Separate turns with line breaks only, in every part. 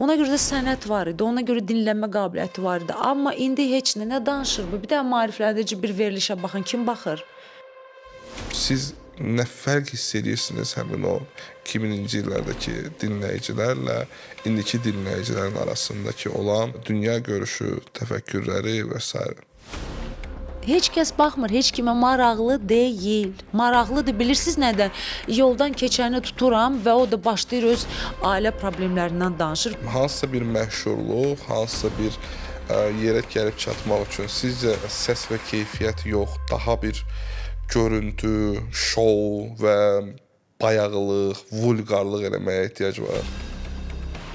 Ona görə də sənət var idi, ona görə dinlənmə qabiliyyəti var idi. Amma indi heç nə danışır bu. Bir də maarifləndirici bir verilişə baxın, kim baxır?
Siz nə fərq hiss edirsiniz həmin o 2000-ci illərdəki dinləyicilərlə indiki dinləyicilərin arasındakı olan dünya görüşü, təfəkkürləri və s.
Heç kəs baxmır, heç kimə maraqlı deyil. Maraqlıdır, bilirsiniz nədən? Yoldan keçəni tuturam və o da başlayır öz ailə problemlərindən danışır.
Hansısa bir məşhurluq, hansısa bir yerə gəlib çatmaq üçün sizcə səs və keyfiyyət yox, daha bir görüntü, şou və bayağılıq, vulqarlıq eləməyə ehtiyac var?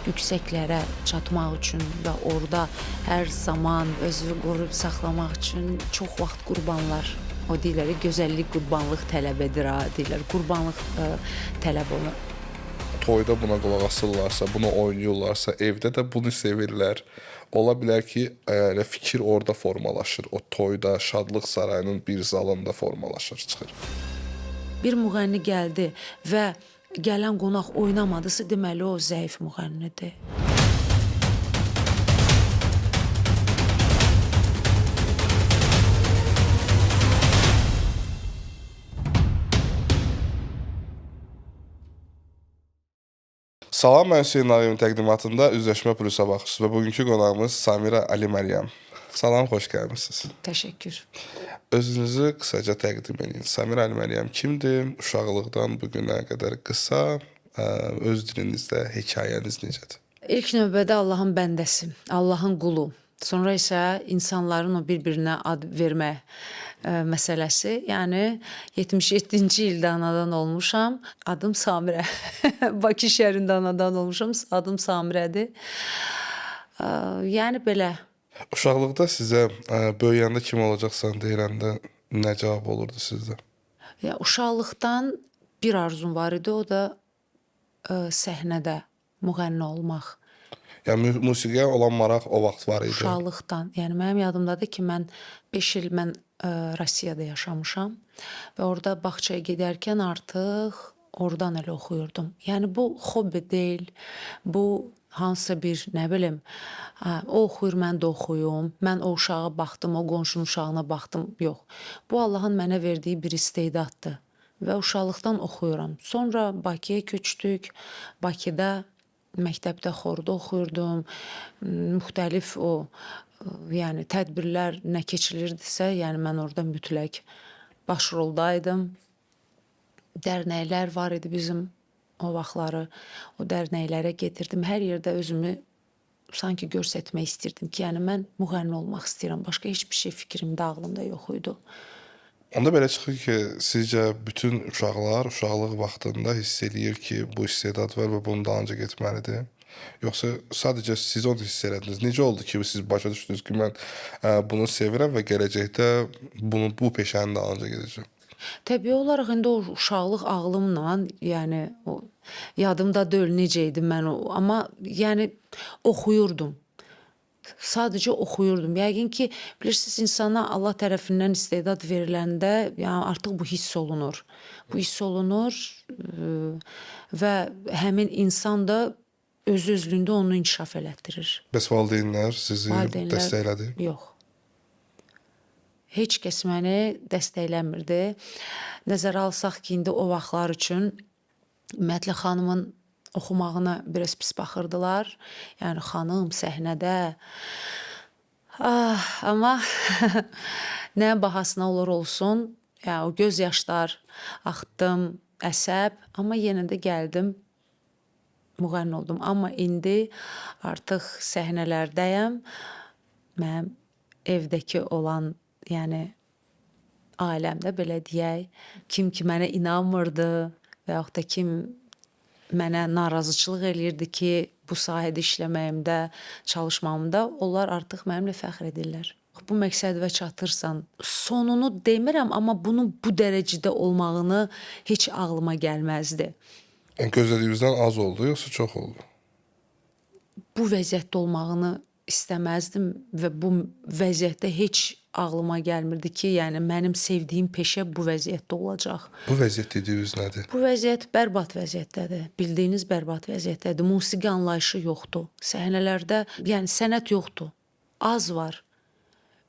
Yüksəklərə çatmaq üçün və orada hər zaman özünü qoruyub saxlamaq üçün çox vaxt qurbanlar, o deyirlər, gözəllik qurbanlıq tələb edir, deyirlər, qurbanlıq tələb olunur.
Toyda buna qulaq asırlarsa, bunu oynayırlarsa, evdə də bunu sevirlər. Ola bilər ki, fikir orada formalaşır. O toyda, şadlıq sarayının bir zalında formalaşır, çıxır.
Bir müğənni gəldi və gələn qonaq oynamadısa, deməli o zəif müğənnidir.
Salam, mən Hüseyn Ağayevin təqdimatında Üzləşmə Plusa baxırsınız və bugünkü qonağımız Samira Ali Məryəm. Salam, xoş gəlmisiniz.
Təşəkkür.
Özünüzü qısaca təqdim edin. Samira Ali Məryəm kimdir? Uşaqlıqdan bu günə qədər qısa, öz dilinizdə hekayəniz necədir?
İlk növbədə Allahın bəndəsi, Allahın qulu. Sonra isə insanların o bir-birinə ad vermək məsələsi. Yəni 77-ci ildə anadan olmuşam. Adım Samirə. Bakı şəhərində anadan olmuşam. Adım Samirədir. Yəni belə.
Uşaqlıqda sizə böyüyəndə kim olacaqsan deyiləndə nə cavab olurdu sizdə?
Ya, uşaqlıqdan bir arzum var idi, o da səhnədə müğənni olmaq.
Yəni musiqiyə olan maraq o vaxt var idi.
Uşaqlıqdan. Yəni mənim yadımdadır ki, mən 5 il Rusiyada yaşamışam və orada bağçaya gedərkən artıq oradan elə oxuyurdum. Yəni bu hobbi deyil, bu hansısa bir, nə bilim, o oxuyur, mən də oxuyum, mən o uşağa baxdım, o qonşunun uşağına baxdım, yox. Bu Allahın mənə verdiyi bir istedaddır və uşaqlıqdan oxuyuram. Sonra Bakıya köçdük, Bakıda məktəbdə xorda oxuyurdum, müxtəlif o, yəni tədbirlər nə keçirirdisə, yəni mən orada mütləq başroldaydım. Dərnəklər var idi bizim o vaxtları, o dərnəklərə gedirdim. Hər yerdə özümü sanki göstərmək istirdim ki, yəni mən müğənni olmaq istəyirəm. Başqa heç bir şey fikrimdə, ağlımda yox idi.
Onda belə çıxır ki, sizcə bütün uşaqlar uşaqlıq vaxtında hiss eləyir ki, bu istedad var və bunun dalınca getməlidir? Yoxsa sadəcə siz onu hiss elədiniz? Necə oldu ki, siz başa düşdünüz ki, mən bunu sevirəm və gələcəkdə bu peşənin dalınca gedəcəm?
Təbii olaraq indi o uşaqlıq ağlımla, yəni o yadımda deyil necə idi mən o, amma yəni oxuyurdum. Sadəcə oxuyurdum. Yəqin ki, bilirsiniz, insana Allah tərəfindən istedad veriləndə, yəni artıq bu hiss olunur. Bu hiss olunur və həmin insan da öz-özlüyündə onu inkişaf elətdirir.
Bəs valideynlər sizi dəstəklədi?
Yox. Heç kəs məni dəstəkləmirdi. Nəzərə alsaq ki, indi o vaxtlar üçün ümumiyyətlə xanımın oxumağına biraz pis baxırdılar. Yəni xanım səhnədə. Amma nə bahasına olur olsun, yəni o göz yaşlar axıtdım, əsəb, amma yenə də gəldim, müğənni oldum. Amma indi artıq səhnələrdəyəm. Mənim evdəki olan, yəni ailəmdə belə deyək, kim ki mənə inanmırdı və yaxud da kim mənə narazıçılıq eləyirdi ki, bu sahədə işləməyimdə, çalışmamda, onlar artıq mənimlə fəxr edirlər. Bu məqsədə çatırsan, sonunu demirəm, amma bunun bu dərəcədə olmağını heç ağlıma gəlməzdi.
Yəni gözlədiyinizdən az oldu, yoxsa çox oldu?
Bu vəziyyətdə olmağını istəməzdim və bu vəziyyətdə heç ağlıma gəlmirdi ki, yəni mənim sevdiyim peşə bu vəziyyətdə olacaq.
Bu vəziyyət dediyiniz nədir?
Bu vəziyyət bərbad vəziyyətdədir. Bildiyiniz bərbad vəziyyətdədir. Musiqi anlayışı yoxdur. Səhnələrdə, yəni sənət yoxdur. Az var.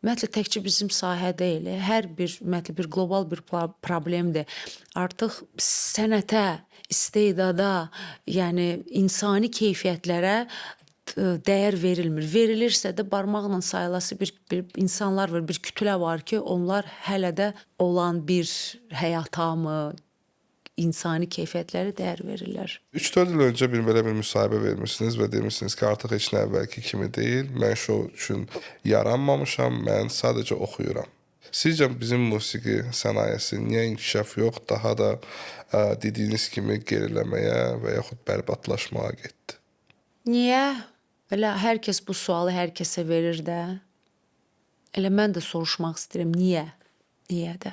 Ümumiyyətlə təkcə bizim sahə deyil, hər bir ümumiyyətlə bir qlobal bir problemdir. Artıq sənətə, istedada, yəni insani keyfiyyətlərə dəyər verilmir. Verilirsə də barmaqla sayılası bir insanlar var, bir kütlə var ki, onlar hələ də olan bir həyata mı, insani keyfiyyətləri dəyər verirlər.
3-4 il öncə belə bir müsahibə vermişsiniz və demişsiniz ki, artıq heç nə əvvəlki kimi deyil. Mən şou üçün yaranmamışam, mən sadəcə oxuyuram. Sizcə bizim musiqi sənayesi niyə inkişaf yox, daha da dediyiniz kimi geriləməyə və yaxud bərbadlaşmağa getdi?
Niyə? Elə hər kəs bu sualı hər kəsə verir də. Elə mən də soruşmaq istəyirəm, niyə? Niyə də?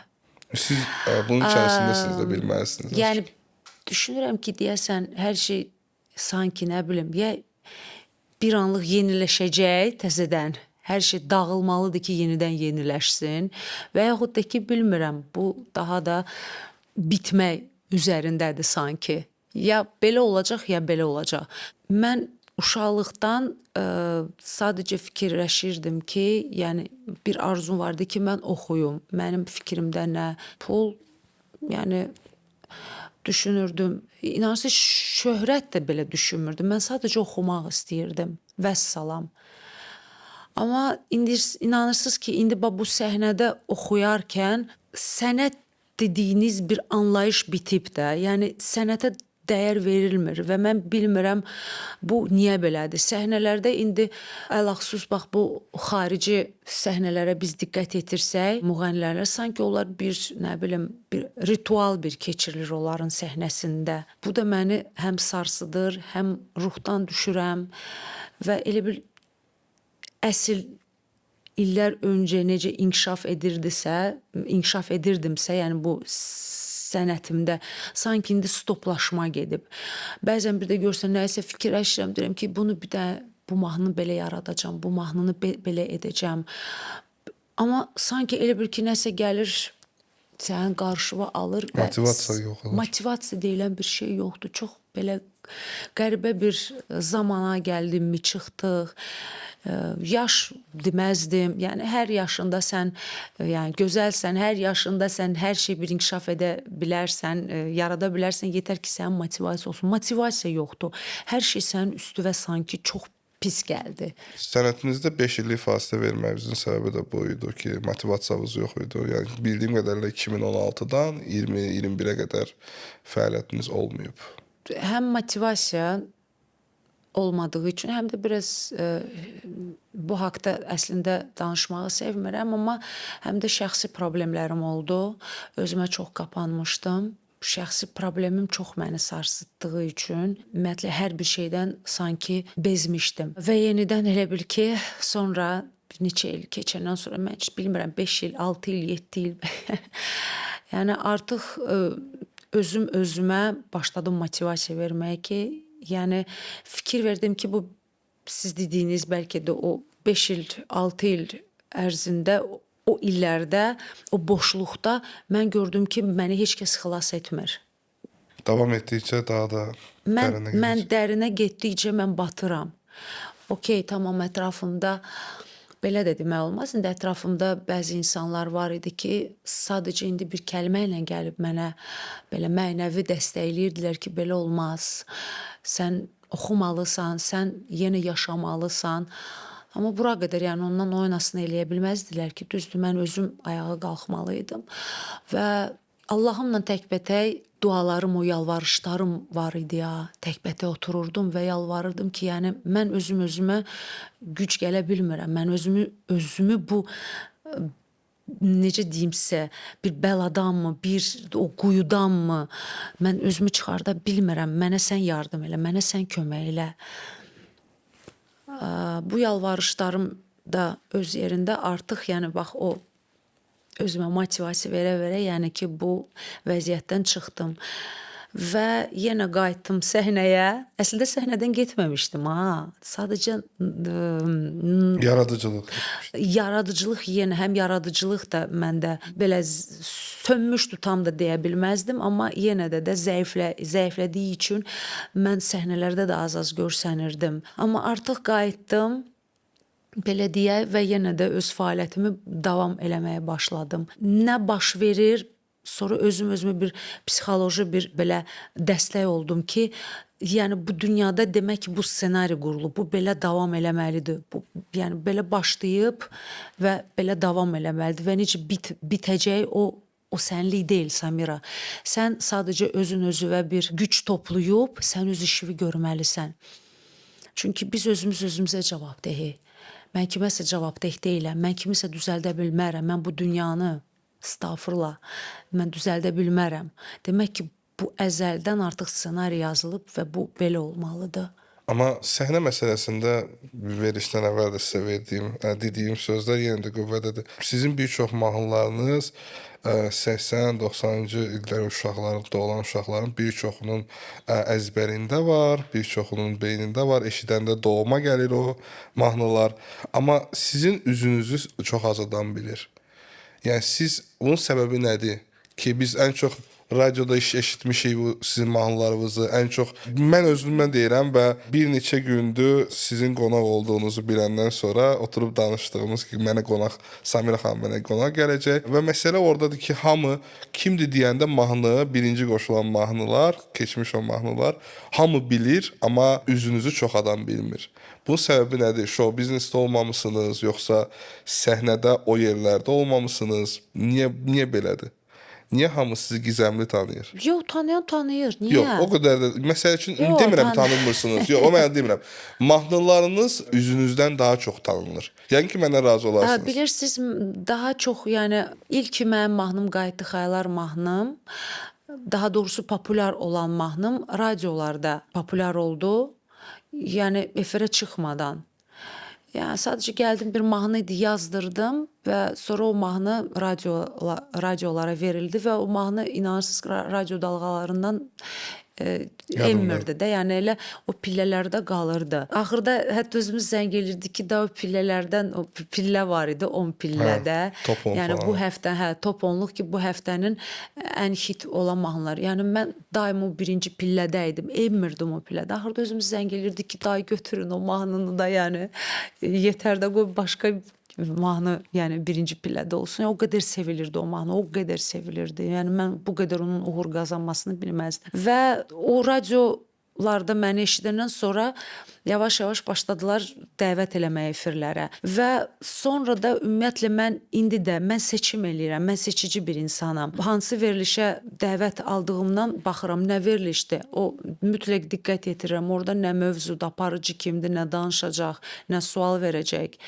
Siz bunun içərisində siz də bilməlisiniz.
Yəni düşünürəm ki, deyəsən hər şey sanki nə bilim, ya bir anlıq yeniləşəcək təzədən. Hər şey dağılmalıdır ki, yenidən yeniləşsin və yaxud da ki, bilmirəm, bu daha da bitmək üzərindədir sanki. Ya belə olacaq, ya belə olacaq. Mən uşaqlıqdan sadəcə fikirləşirdim ki, yəni bir arzum vardı ki, mən oxuyum. Mənim fikrimdə nə pul, yəni düşünürdüm. İnanırsınız, şöhrət də belə düşünmürdüm. Mən sadəcə oxumaq istəyirdim. Vəssalam. Amma indi inanırsınız ki, indi bu səhnədə oxuyarkən sənət dediyiniz bir anlayış bitib də. Yəni sənətə dəyər verilmir və mən bilmirəm bu niyə belədir. Səhnələrdə indi ələxüsus bax bu xarici səhnələrə biz diqqət yetirsək, müğənnilərə sanki onlar bir nə bilim bir ritual bir keçirilir onların səhnəsində. Bu da məni həm sarsıdır, həm ruhdan düşürəm və elə bir əsl illər öncə necə inkişaf edirdimsə, yəni bu sənətimdə sanki indi stoplaşma gedib. Bəzən bir də görsən nəyisə fikirləşirəm, deyirəm ki, bunu bir də bu mahnını belə yaradacağam, bu mahnını belə edəcəm. Amma sanki elə bir ki, nəsə gəlir sənin qarşıva alır və
Motivasiya yox olur.
Motivasiya deyilən bir şey yoxdur. Çox belə qəribə bir zamana gəldim mi, çıxdıq. Yaş deməzdim. Yəni hər yaşında sən yəni gözəlsən, hər yaşında sən hər şey bir inkişaf edə bilərsən, yarada bilərsən, yetər ki, sənin motivasiya olsun. Motivasiya yoxdur. Hər şey sənin üstünə sanki çox pis gəldi.
Sənətinizdə 5 illik fasilə verməyinizin səbəbi də bu idi ki, motivasiyanız yox idi. Yəni bildiyim qədərilə 2016-dan 2021-ə qədər fəaliyyətiniz olmayıb.
Həm motivasiya olmadığı üçün, həm də biraz bu haqda əslində danışmağı sevmirəm, amma həm də şəxsi problemlərim oldu. Özümə çox qapanmışdım. Şəxsi problemim çox məni sarsıtdığı üçün ümumiyyətlə hər bir şeydən sanki bezmişdim. Və yenidən elə bil ki, sonra bir neçə il keçəndən sonra mən heç bilmirəm 5 il, 6 il, 7 il yəni artıq özümə başladım motivasiya verməyə ki, yəni fikir verdim ki, bu siz dediyiniz bəlkə də o 5 il, 6 il ərzində, o illərdə, o boşluqda mən gördüm ki, məni heç kəs xilas etmir.
Davam etdikcə daha da dərinə
Mən
girir.
dərinə getdikcə mən batıram. Okey, tamam, ətrafımda belə də demək olmaz. İndi ətrafımda bəzi insanlar var idi ki, sadəcə indi bir kəlmə ilə gəlib mənə belə mənəvi dəstəkləyirdilər ki, belə olmaz. Sən oxumalısan, sən yenə yaşamalısan. Amma bura qədər, yəni ondan oynasını eləyə bilməzdilər ki, düzdür, mən özüm ayağa qalxmalıydım. Və Allahımla təkbətək dualarım, o yalvarışlarım var idi ya. Təkbətək otururdum və yalvarırdım ki, yəni mən özümə güc gələ bilmirəm. Mən özümü bu necə deyimsə, bir bəladanmı, bir o quyudanmı mən özümü çıxarda bilmirəm. Mənə sən yardım elə, mənə sən kömək elə. Bu yalvarışlarım da öz yerində artıq, yəni bax o özümə motivasiya verə-verə, yəni ki, bu vəziyyətdən çıxdım. və yenə qayıtdım səhnəyə. Əslində səhnədən getməmişdim ha. Sadəcə
Yaradıcılıq.
yaradıcılıq yenə həm yaradıcılıq da məndə belə sönmüşdü tam da deyə bilməzdim, amma yenə də zəiflədiyi üçün mən səhnələrdə də az-az görsənirdim. Amma artıq qayıtdım belə deyək və yenə də öz fəaliyyətimi davam eləməyə başladım. Nə baş verir? Sonra özümə bir psixoloji bir belə dəstək oldum ki, yəni bu dünyada demək ki, bu ssenari qurulub, bu belə davam eləməlidir. Bu yəni belə başlayıb və belə davam eləməlidir və necə bitəcək o sənlik deyil Samira. Sən sadəcə özünə bir güc toplayıb sən öz işini görməlisən. Çünki biz özümüzə cavabdehik. Mən kiməsə cavabdeh deyiləm, mən kimisə düzəldə bilmərəm, mən bu dünyanı estağfurullah, mən düzəldə bilmərəm. Demək ki, bu əzəldən artıq ssenari yazılıb və bu belə olmalıdır.
Amma səhnə məsələsində verilişdən əvvəl də sizə dediyim sözlər yenə də qüvvədədir. Sizin bir çox mahnılarınız 80-90-cı illər uşaqlarında olan uşaqların bir çoxunun əzbərində var, bir çoxunun beynində var, eşidəndə doğma gəlir o mahnılar. Amma sizin üzünüzü çox az adam bilir. Yəni siz bunun səbəbi nədir ki, biz ən çox radioda eşitmişik bu sizin mahnılarınızı, ən çox mən özümdən deyirəm və bir neçə gündür sizin qonaq olduğunuzu biləndən sonra oturub danışdığımız ki, Samira xanım mənə qonaq gələcək və məsələ oradadır ki, hamı kimdir deyəndə mahnı, birinci qoşulan mahnılar, keçmiş o mahnılar hamı bilir, amma üzünüzü çox adam bilmir. Bunun səbəbi nədir? Show biznesdə olmamısınız, yoxsa səhnədə o yerlərdə olmamısınız? Niyə belədir? Niyə hamı sizi gizəmli tanıyır?
Yox, tanıyan tanıyır. Niyə?
Yox, o qədər də. Məsəl üçün demirəm tanınmırsınız. Yox, o mənə demirəm. Mahnılarınız üzünüzdən daha çox tanınır. Yəni ki, mənə razı olarsınız.
Bilirsiniz, daha çox, yəni ilk mənim mahnım Qayıtdı Xəyallar mahnım, daha doğrusu populyar olan mahnım radiolarda populyar oldu. Yəni efirə çıxmadan. Yəni sadəcə gəldim bir mahnı idi, yazdırdım və sonra o mahnı radiolara verildi və o mahnı inanırsınız radio dalğalarından enmirdi də, yəni elə o pillələrdə qalırdı. Axırda hətta özümüz zəng elirdi ki, da o pillələrdən o pillə var idi 10 pillədə.
Top 10
yəni
falan.
bu həftə top 10-luq ki, bu həftənin ən hit olan mahnılar. Yəni mən daim o birinci pillədə idim, enmirdim o pillədə. Axırda özümüz zəng elirdi ki, dayı götürün o mahnını da, yəni yetər də qoy başqa mahnı, yəni birinci pillədə olsun. O qədər sevilirdi o mahnı, o qədər sevilirdi. Yəni mən bu qədər onun uğur qazanmasını bilməzdim. Və o radiolarda məni eşidəndən sonra yavaş-yavaş başladılar dəvət eləməyə efirlərə. Və sonra da ümumiyyətlə mən indi də mən seçim eləyirəm. Mən seçici bir insanam. Hansı verilişə dəvət aldığımdan baxıram, nə verilişdir. O mütləq diqqət yetirirəm. Orada nə mövzuda, aparıcı kimdir, nə danışacaq, nə sual verəcək.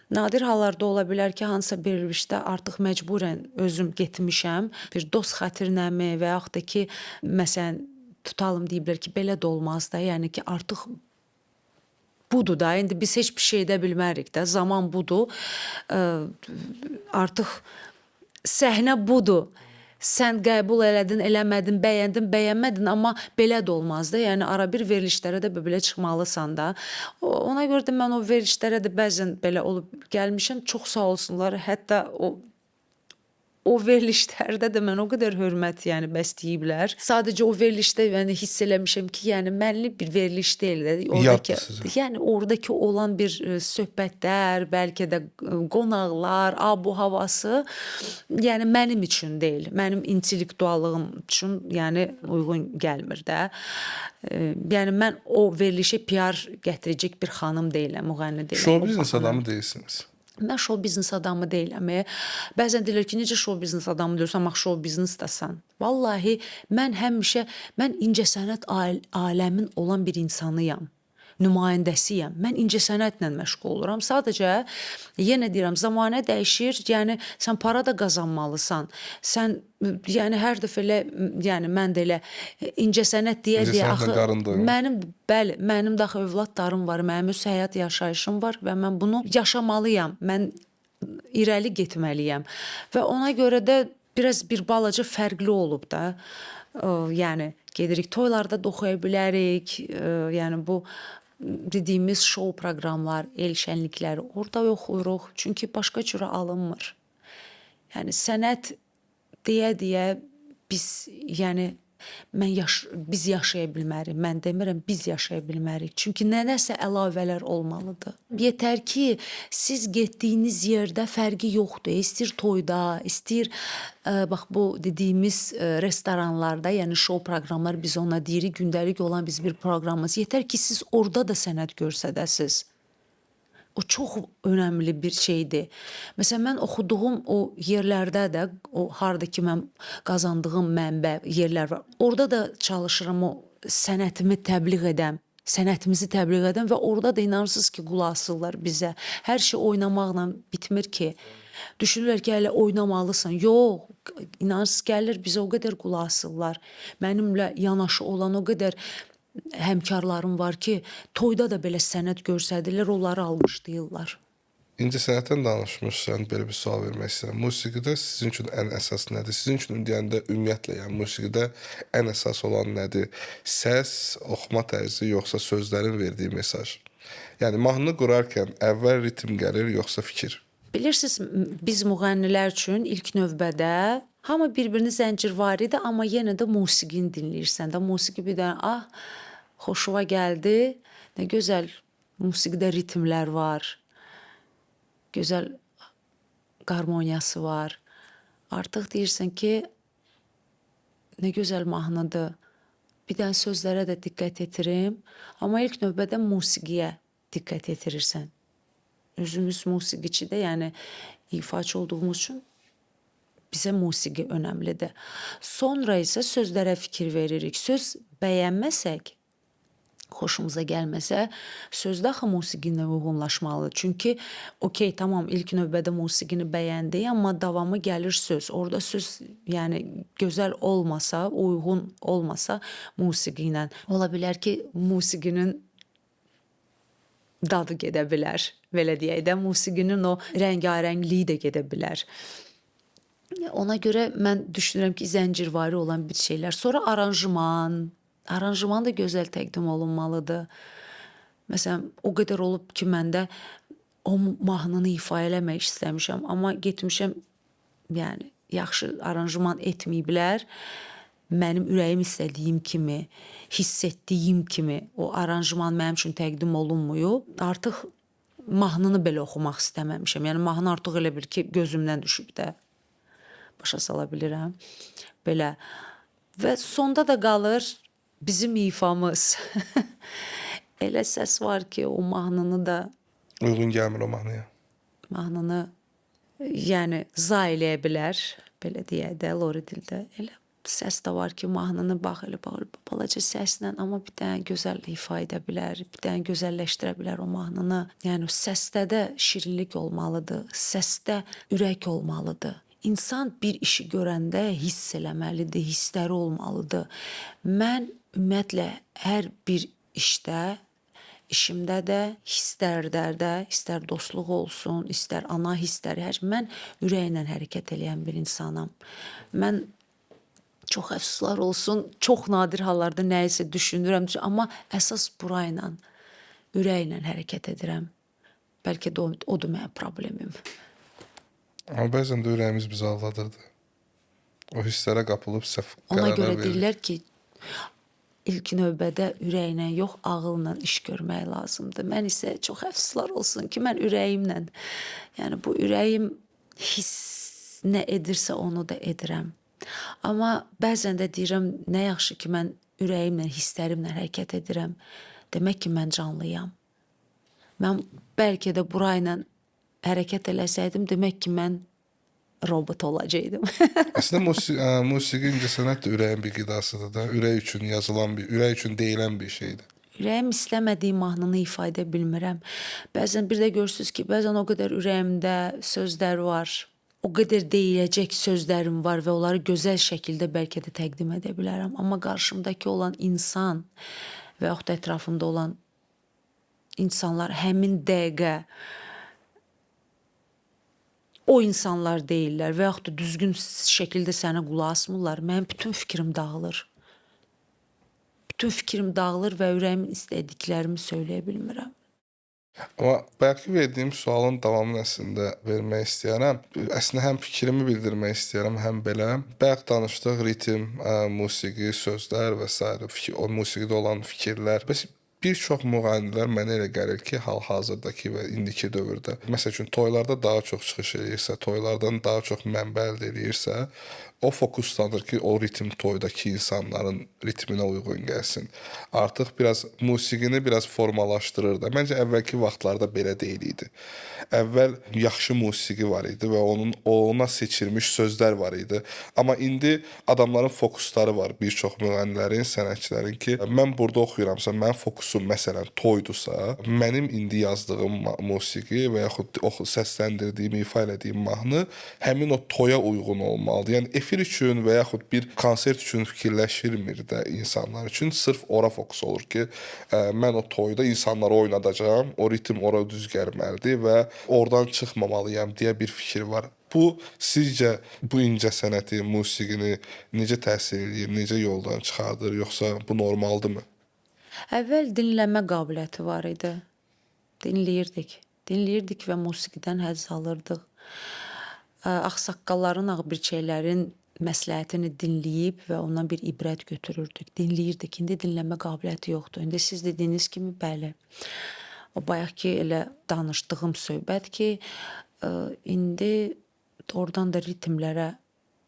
Nadir hallarda ola bilər ki, hansısa bir verilişdə artıq məcburən özüm getmişəm. Bir dost xatirinəmi və yaxud da ki, məsələn, tutalım deyiblər ki, belə də olmaz da. Yəni ki, artıq budur da. İndi biz heç bir şey edə bilmərik də. Zaman budur. Artıq səhnə budur. Sən qəbul elədin, eləmədin, bəyəndin, bəyənmədin, amma belə də olmaz da. Yəni ara bir verilişlərə də belə çıxmalısan da. Ona görə də mən o verilişlərə də bəzən belə olub gəlmişəm. Çox sağ olsunlar. Hətta o verilişlərdə də mən o qədər hörmət yəni bəsləyiblər. Sadəcə o verilişdə yəni hiss eləmişəm ki, yəni mənlik bir veriliş deyil də. Yəni oradakı olan bir söhbətlər, bəlkə də qonaqlar, bu havası yəni mənim üçün deyil. Mənim intellektuallığım üçün yəni uyğun gəlmir də. Yəni mən o verilişə PR gətirəcək bir xanım deyiləm, müğənni deyiləm.
Show biznes adamı deyilsiniz.
Mən show biznes adamı deyiləm. Bəzən deyirlər ki, necə show biznes adamı deyirsən, amma show biznesdasan. Vallahi mən həmişə incəsənət aləmin olan bir insanıyam. Nümayəndəsiyəm. Mən incəsənətlə məşğul oluram. Sadəcə yenə deyirəm, zamanə dəyişir. Yəni sən para da qazanmalısan. Sən yəni hər dəfə elə yəni mən də elə incəsənət deyə axı mənim də axı övladlarım var, mənim öz həyat yaşayışım var və mən bunu yaşamalıyam. Mən irəli getməliyəm və ona görə də biraz bir balaca fərqli olub da. Yəni gedirik toylarda da oxuya bilərik. Yəni bu dediyimiz şou proqramlar, el şənlikləri orada oxuyuruq. Çünki başqa cürə alınmır. Yəni sənət deyə biz yəni biz yaşaya bilmərik. Mən demirəm biz yaşaya bilmərik. Çünki nədəsə əlavələr olmalıdır. Yetər ki, siz getdiyiniz yerdə fərqi yoxdur. İstir toyda, istir bax bu dediyimiz restoranlarda, yəni şou proqramlar biz ona deyirik, gündəlik olan biz bir proqramımız. Yetər ki, siz orada da sənət göstərəsiniz. O çox önəmli bir şeydir. Məsələn, mən oxuduğum o yerlərdə də, o harda ki mən qazandığım mənbə yerlər var. Orada da çalışıram o sənətimi təbliğ edəm, sənətimizi təbliğ edəm və orada da inanırsınız ki, qulaq asırlar bizə. Hər şey oynamaqla bitmir ki. Düşünürlər ki, hələ oynamalısan. Yox, inanırsınız gəlir bizə o qədər qulaq asırlar. Mənimlə yanaşı olan o qədər həmkarlarım var ki, toyda da belə sənət göstərirlər, onları alqışlayırlar.
İncəsənətdən danışmışsan, belə bir sual vermək istəyirəm. Musiqidə sizin üçün ən əsas nədir? Sizin üçün deyəndə ümumiyyətlə, yəni musiqidə ən əsas olan nədir? Səs, oxuma tərzi, yoxsa sözlərin verdiyi mesaj? Yəni mahnı qurarkən əvvəl ritm gəlir, yoxsa fikir?
Bilirsiniz, biz müğənnilər üçün ilk növbədə hamı bir-birini zəncirvaridir, amma yenə də musiqini dinləyirsən də. Musiqi bir dənə, xoşuma gəldi. Nə gözəl musiqidə ritmlər var. Gözəl qarmoniyası var. Artıq deyirsən ki, nə gözəl mahnıdır. Bir dənə sözlərə də diqqət yetirim. Amma ilk növbədə musiqiyə diqqət yetirirsən. Özümüz musiqiçidə, yəni ifaçı olduğumuz üçün bizə musiqi önəmlidir. Sonra isə sözlərə fikir veririk. Söz bəyənməsək, xoşumuza gəlməsə, sözdə axı musiqinə uyğunlaşmalıdır. Çünki, okey, tamam, ilk növbədə musiqini bəyəndik, amma davamı gəlir söz. Orada söz, yəni gözəl olmasa, uyğun olmasa musiqi ilə. Ola bilər ki, musiqinin dadı gedə bilər, belə deyək də, musiqinin o rəngarəngliyi də gedə bilər. Ona görə mən düşünürəm ki, zəncirvari olan bir şeylər. Sonra aranjman da gözəl təqdim olunmalıdır. Məsələn, o qədər olub ki, məndə o mahnını ifa eləmək istəmişəm, amma getmişəm, yəni yaxşı aranjman etməyiblər. Mənim ürəyim istədiyim kimi, hiss etdiyim kimi o aranjman mənim üçün təqdim olunmuyub. Artıq mahnını belə oxumaq istəməmişəm. Yəni mahnı artıq elə bir ki, gözümdən düşüb də. Başa sala bilirəm. Belə. Və sonda da qalır bizim ifamız. Elə səs var ki, o mahnını da
Uyğun gəlmir o mahnıya.
Mahnını yəni za eləyə bilər. Belə deyək də, Lori dildə. Elə səs də var ki, mahnını bax, elə balaca səslə, amma bir dənə gözəl ifa edə bilər, bir dənə gözəlləşdirə bilər o mahnını. Yəni səsdə də şirinlik olmalıdır, səsdə ürək olmalıdır. İnsan bir işi görəndə hiss eləməlidir, hissləri olmalıdır. Mən ümumiyyətlə hər bir işdə, işimdə də, hisslərdə də, istər dostluq olsun, istər ana hissləri, mən ürəklə hərəkət eləyən bir insanam. Mən çox əfsuslar olsun, çox nadir hallarda nəyisə düşünürəm, amma əsas burayla, ürəklə hərəkət edirəm. Bəlkə də odur mənim problemim.
Amma bəzən də ürəyimiz bizi aldadırdı. O hisslərə qapılıb səhv qərarlar
Ona görə
verir.
deyirlər ki, ilk növbədə ürəklə yox, ağılla iş görmək lazımdır. Mən isə çox əfsuslar olsun ki, mən ürəyimlə, yəni bu ürəyim hiss nə edirsə onu da edirəm. Amma bəzən də deyirəm, nə yaxşı ki, mən ürəyimlə, hisslərimlə hərəkət edirəm. Demək ki, mən canlıyam. Mən bəlkə də burayla hərəkət eləsəydim, demək ki, mən robot olacaqdım.
Əslində musiqi incəsənət də ürəyin bir qidasıdır da. Ürək üçün yazılan ürək üçün deyilən bir şeydir.
Ürəyim istəmədiyi mahnını ifa edə bilmirəm. Bəzən bir də görürsünüz ki, bəzən o qədər ürəyimdə sözlər var, o qədər deyiləcək sözlərim var və onları gözəl şəkildə bəlkə də təqdim edə bilərəm. Amma qarşımdakı olan insan və yaxud da ətrafımda olan insanlar həmin dəqiqə o insanlar deyirlər və yaxud da düzgün şəkildə sənə qulaq asmırlar, mənim bütün fikrim dağılır. bütün fikrim dağılır və ürəyimin istədiklərimi söyləyə bilmirəm.
Amma bəlkə verdiyim sualın davamını əslində vermək istəyərəm. Əslində həm fikrimi bildirmək istəyərəm, həm belə. Bayaq danışdıq ritm, musiqi, sözlər və s. O musiqidə olan fikirlər. Bəs bir çox müğənnilər mənə elə gəlir ki, hal-hazırdakı və indiki dövrdə, məsəl üçün toylarda daha çox çıxış eləyirsə, toylardan daha çox mənbə əldə eləyirsə, o fokuslanır ki, o ritm toydakı insanların ritminə uyğun gəlsin. Artıq biraz musiqini biraz formalaşdırır da. Məncə əvvəlki vaxtlarda belə deyil idi. Əvvəl yaxşı musiqi var idi və ona seçilmiş sözlər var idi. Amma indi adamların fokusları var. Bir çox müğənnilərin, sənətçilərin ki, mən burada oxuyuramsa, mənim fokusum məsələn toydursa, mənim indi yazdığım musiqi və yaxud səsləndirdiyim, ifa elədiyim mahnı həmin o toya uyğun olmalıdır. Yəni efir üçün və yaxud bir konsert üçün fikirləşirmir də insanlar üçün. Sırf ora fokus olur ki, mən o toyda insanları oynadacağam, o ritm ora düz gəlməlidir və oradan çıxmamalıyam deyə bir fikir var. Bu sizcə bu incə sənəti, musiqini necə təsir edir, necə yoldan çıxardır, yoxsa bu normaldırmı?
Əvvəl dinləmə qabiliyyəti var idi. Dinləyirdik və musiqidən həzz alırdıq. Ağsaqqalların, ağbirçəklərin məsləhətini dinləyib və ondan bir ibrət götürürdük. Dinləyirdik. İndi dinləmə qabiliyyəti yoxdur. İndi siz dediyiniz kimi, bəli. O bayaqki elə danışdığım söhbət ki, indi oradan da ritmlərə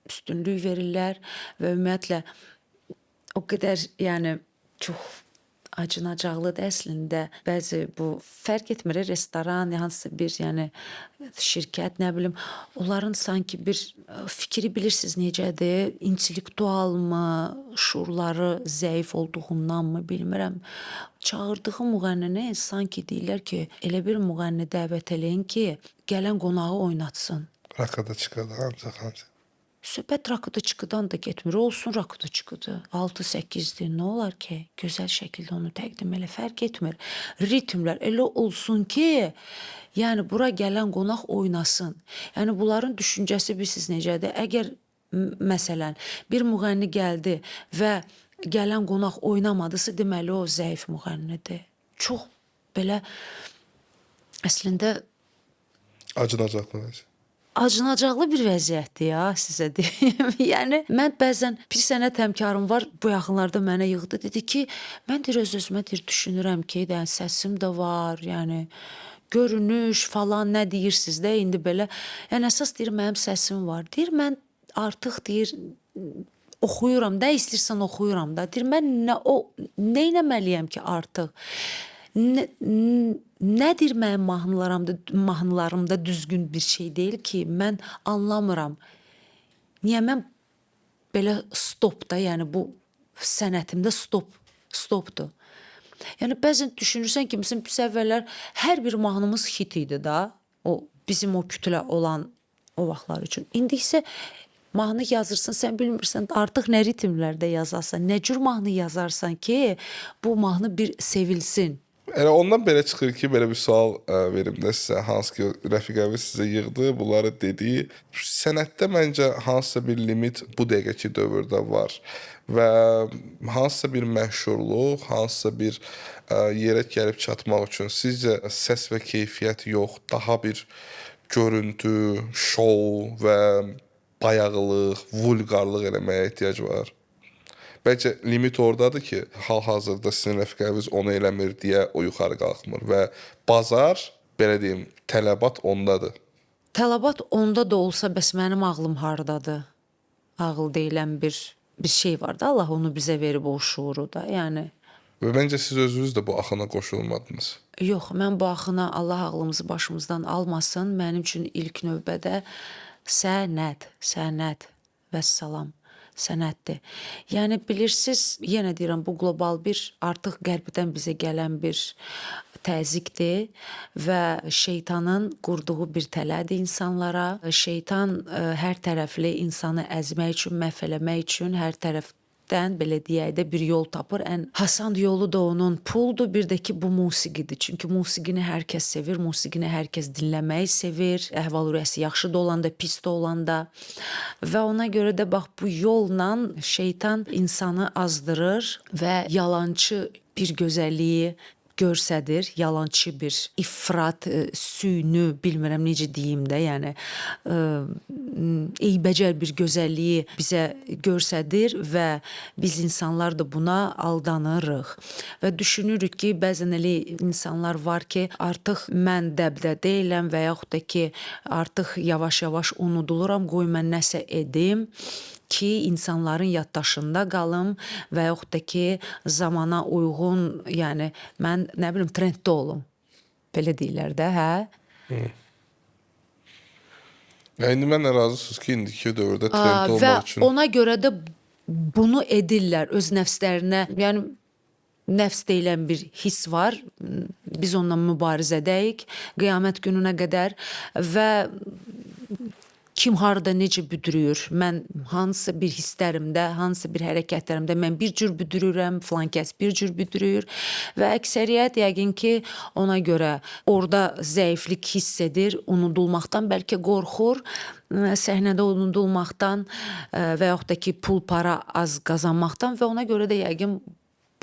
üstünlük verirlər və ümumiyyətlə o qədər, yəni çox acınacaqlıdır əslində. Bəzi bu fərq etmir, restoran, hansısa bir, yəni şirkət, nə bilim, onların sanki bir fikri bilirsiniz necədir, intellektualmı, şuurları zəif olduğundanmı bilmirəm. Çağırdığı müğənnini sanki deyirlər ki, elə bir müğənni dəvət eləyin ki, gələn qonağı oynatsın.
Rakada çıxadı ancaq.
Söhbət Rakıdaçıqıdan da getmir. Olsun Rakıdaçıqıdır. 6-8-dir. Nə olar ki? Gözəl şəkildə onu təqdim elə. Fərq etmir. Ritmlər elə olsun ki, yəni bura gələn qonaq oynasın. Yəni bunların düşüncəsi bilirsiniz necədir? Əgər məsələn bir müğənni gəldi və gələn qonaq oynamadısa, deməli o zəif müğənnidir. Çox belə əslində
Acınacaqlı.
acınacaqlı bir vəziyyətdir ya, sizə deyim. Yəni mən bəzən bir sənət həmkarım var, bu yaxınlarda mənə yığdı, dedi ki, mən deyir öz-özümə deyir düşünürəm ki, yəni səsim də var, yəni görünüş falan nə deyirsiniz də indi belə. Yəni əsas deyir mənim səsim var. Deyir mən artıq deyir oxuyuram, nə istəyirsən oxuyuram da. Deyir mən nə etməliyəm ki artıq? Nədir mənim mahnılarımda düzgün bir şey deyil ki, mən anlamıram. Niyə mən belə stopda, yəni bu sənətimdə stopdur. Yəni bəzən düşünürsən ki, bizim biz əvvəllər hər bir mahnımız hit idi da, o bizim o kütlə olan o vaxtlar üçün. İndi isə mahnı yazırsan, sən bilmirsən artıq nə ritmlərdə yazarsan, nə cür mahnı yazarsan ki, bu mahnı bir sevilsin.
Elə ondan belə çıxır ki, belə bir sual verim də sizə, hansı ki rəfiqəviz sizə yığdı, bunları dedi. Sənətdə məncə hansısa bir limit bu dəqiqəki dövrdə var və hansısa bir məşhurluq, hansısa bir yerə gəlib çatmaq üçün sizcə səs və keyfiyyət yox, daha bir görüntü, şou və bayağılıq, vulqarlıq eləməyə ehtiyac var. Bəlkə limit oradadır ki, hal-hazırda sizin rəfiqəniz onu eləmir deyə o yuxarı qalxmır və bazar, belə deyim, tələbat ondadır.
Tələbat onda da olsa, bəs mənim ağlım hardadır? Ağıl deyilən bir şey var da, Allah onu bizə verib o şuuru da, yəni.
Və məncə siz özünüz də bu axına qoşulmadınız.
Yox, mən bu axına Allah ağlımızı başımızdan almasın. Mənim üçün ilk növbədə sənət və salam. Sənətdir. Yəni bilirsiniz, yenə deyirəm, bu qlobal bir artıq qərbdən bizə gələn bir təzyiqdir və şeytanın qurduğu bir tələdir insanlara. Şeytan hər tərəfli insanı əzmək üçün, məhv eləmək üçün hər tərəf həyatdan belə deyək də bir yol tapır. Ən asan yolu da onun puldur, bir də ki bu musiqidir. Çünki musiqini hər kəs sevir, musiqini hər kəs dinləməyi sevir. Əhval-ruhiyyəsi yaxşı da olanda, pis də olanda. Və ona görə də bax bu yolla şeytan insanı azdırır və yalançı bir gözəlliyi görsədir, yalançı bir ifrat, süni, bilmirəm necə deyim də, yəni eybəcər bir gözəlliyi bizə görsədir və biz insanlar da buna aldanırıq və düşünürük ki, bəzən elə insanlar var ki, artıq mən dəbdə deyiləm və yaxud da ki, artıq yavaş-yavaş unuduluram, qoy mən nəsə edim ki, insanların yaddaşında qalım və yaxud da ki, zamana uyğun, yəni mən nə bilim trenddə olum. Belə deyirlər də, hə?
Yəni mən razısınız ki, indiki dövrdə trend
Və
olmaq üçün
ona görə də bunu edirlər öz nəfslərinə. Yəni nəfs deyilən bir hiss var. Biz onunla mübarizədəyik qiyamət gününə qədər və kim harda necə büdürüyor? Mən hansı bir hisslərimdə, hansı bir hərəkətlərimdə mən bir cür büdürürəm, filan kəs bir cür büdürür və əksəriyyət yəqin ki, ona görə orada zəiflik hiss edir, unudulmaqdan bəlkə qorxur, səhnədə unudulmaqdan və yaxud da ki, pul, para az qazanmaqdan və ona görə də yəqin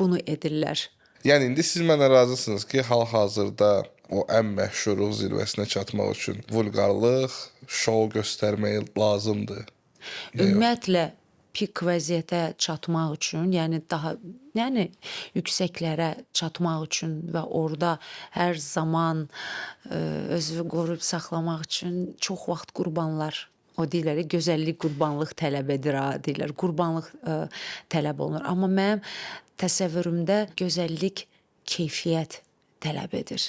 bunu edirlər.
Yəni indi siz mənə razısınız ki, hal-hazırda o ən məşhurluq zirvəsinə çatmaq üçün vulqarlıq, şou göstərmək lazımdır.
Ümumiyyətlə pik vəziyyətə çatmaq üçün, yəni daha yüksəklərə çatmaq üçün və orada hər zaman özünü qoruyub saxlamaq üçün çox vaxt qurbanlar, o deyirlər, gözəllik qurbanlıq tələb edir, deyirlər, qurbanlıq tələb olunur. Amma mənim təsəvvürümdə gözəllik keyfiyyət tələb edir.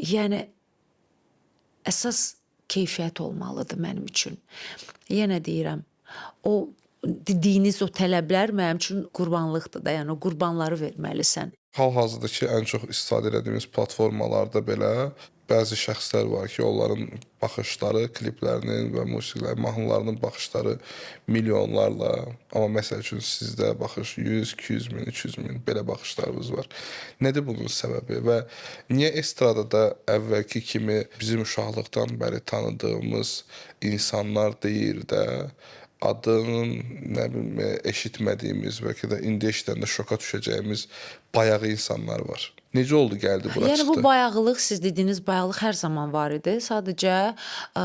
Yəni əsas keyfiyyət olmalıdır mənim üçün. Yenə deyirəm, o dediyiniz o tələblər mənim üçün qurbanlıqdır da, yəni o qurbanları verməlisən.
Hal-hazırdakı ən çox istifadə etdiyimiz platformalarda belə bəzi şəxslər var ki, onların baxışları, kliplərinin və musiqilərin, mahnılarının baxışları milyonlarla, amma məsəl üçün sizdə baxış 100, 200 min, 300 min belə baxışlarınız var. Nədir bunun səbəbi və niyə estradada əvvəlki kimi bizim uşaqlıqdan bəri tanıdığımız insanlar deyir də, adının nə bilim eşitmədiyimiz, bəlkə də indi eşidəndə şoka düşəcəyimiz bayağı insanlar var. Necə oldu gəldi bura çıxdı?
Yəni bu bayağılıq, siz dediyiniz bayağılıq hər zaman var idi. Sadəcə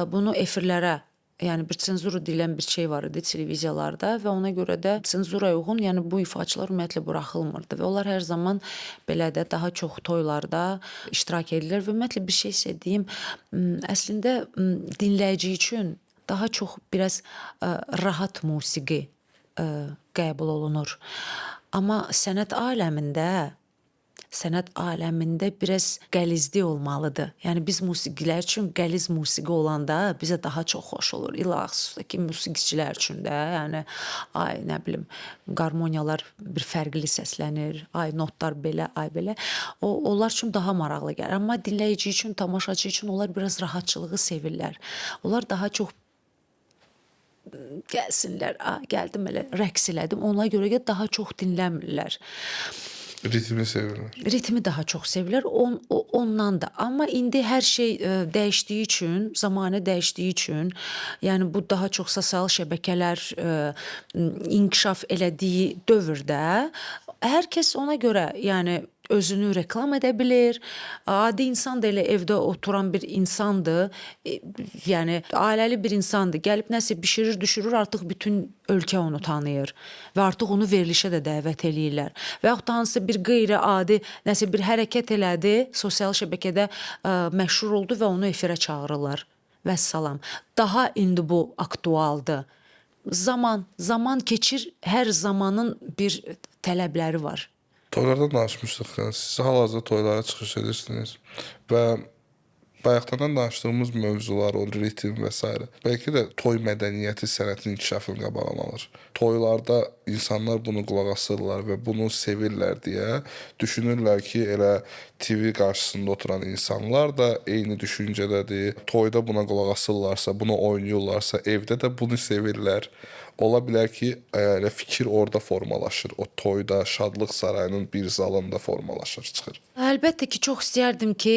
bunu efirlərə, yəni bir senzura deyilən bir şey var idi televiziyalarda və ona görə də senzuraya uyğun, yəni bu ifaçılar ümumiyyətlə buraxılmırdı və onlar hər zaman belə də daha çox toylarda iştirak edirlər və ümumiyyətlə bir şey istədiyim, əslində dinləyici üçün daha çox biraz rahat musiqi qəbul olunur. Amma sənət aləmində biraz qəlizli olmalıdır. Yəni biz musiqilər üçün qəliz musiqi olanda bizə daha çox xoş olur. İlaxüsusdakı musiqiçilər üçün də, yəni ay nə bilim qarmoniyalar bir fərqli səslənir, ay notlar belə, ay belə. Onlar üçün daha maraqlı gəlir. Amma dinləyici üçün, tamaşaçı üçün onlar biraz rahatçılığı sevirlər. Onlar daha çox gəlsinlər, gəldim elə rəqs elədim. Ona görə də daha çox dinləmirlər.
Ritmi sevirlər.
Ritmi daha çox sevirlər, ondan da. Amma indi hər şey dəyişdiyi üçün, zamanə dəyişdiyi üçün, yəni bu daha çox sosial şəbəkələr inkişaf elədiyi dövrdə hər kəs ona görə, yəni özünü reklam edə bilir. Adi insan da elə evdə oturan bir insandır. Yəni ailəli bir insandır. Gəlib nəsə bişirir, düşürür, artıq bütün ölkə onu tanıyır və artıq onu verilişə də dəvət eləyirlər. Və yaxud da hansısa bir qeyri-adi nəsə bir hərəkət elədi, sosial şəbəkədə məşhur oldu və onu efirə çağırırlar. Vəssalam. Daha indi bu aktualdır. Zaman keçir, hər zamanın bir tələbləri var.
Toylardan danışmışdıq. Siz hal-hazırda toylara çıxış edirsiniz və bayaqdan danışdığımız mövzular, o ritm və s. bəlkə də toy mədəniyyəti sənətin inkişafını qabağını alır. Toylarda insanlar bunu qulaq asırlar və bunu sevirlər deyə düşünürlər ki, elə TV qarşısında oturan insanlar da eyni düşüncədədir. Toyda buna qulaq asırlarsa, bunu oynayırlarsa, evdə də bunu sevirlər. ola bilər ki, elə fikir orada formalaşır. O toyda, şadlıq sarayının bir zalında formalaşır, çıxır.
Əlbəttə ki, çox istərdim ki,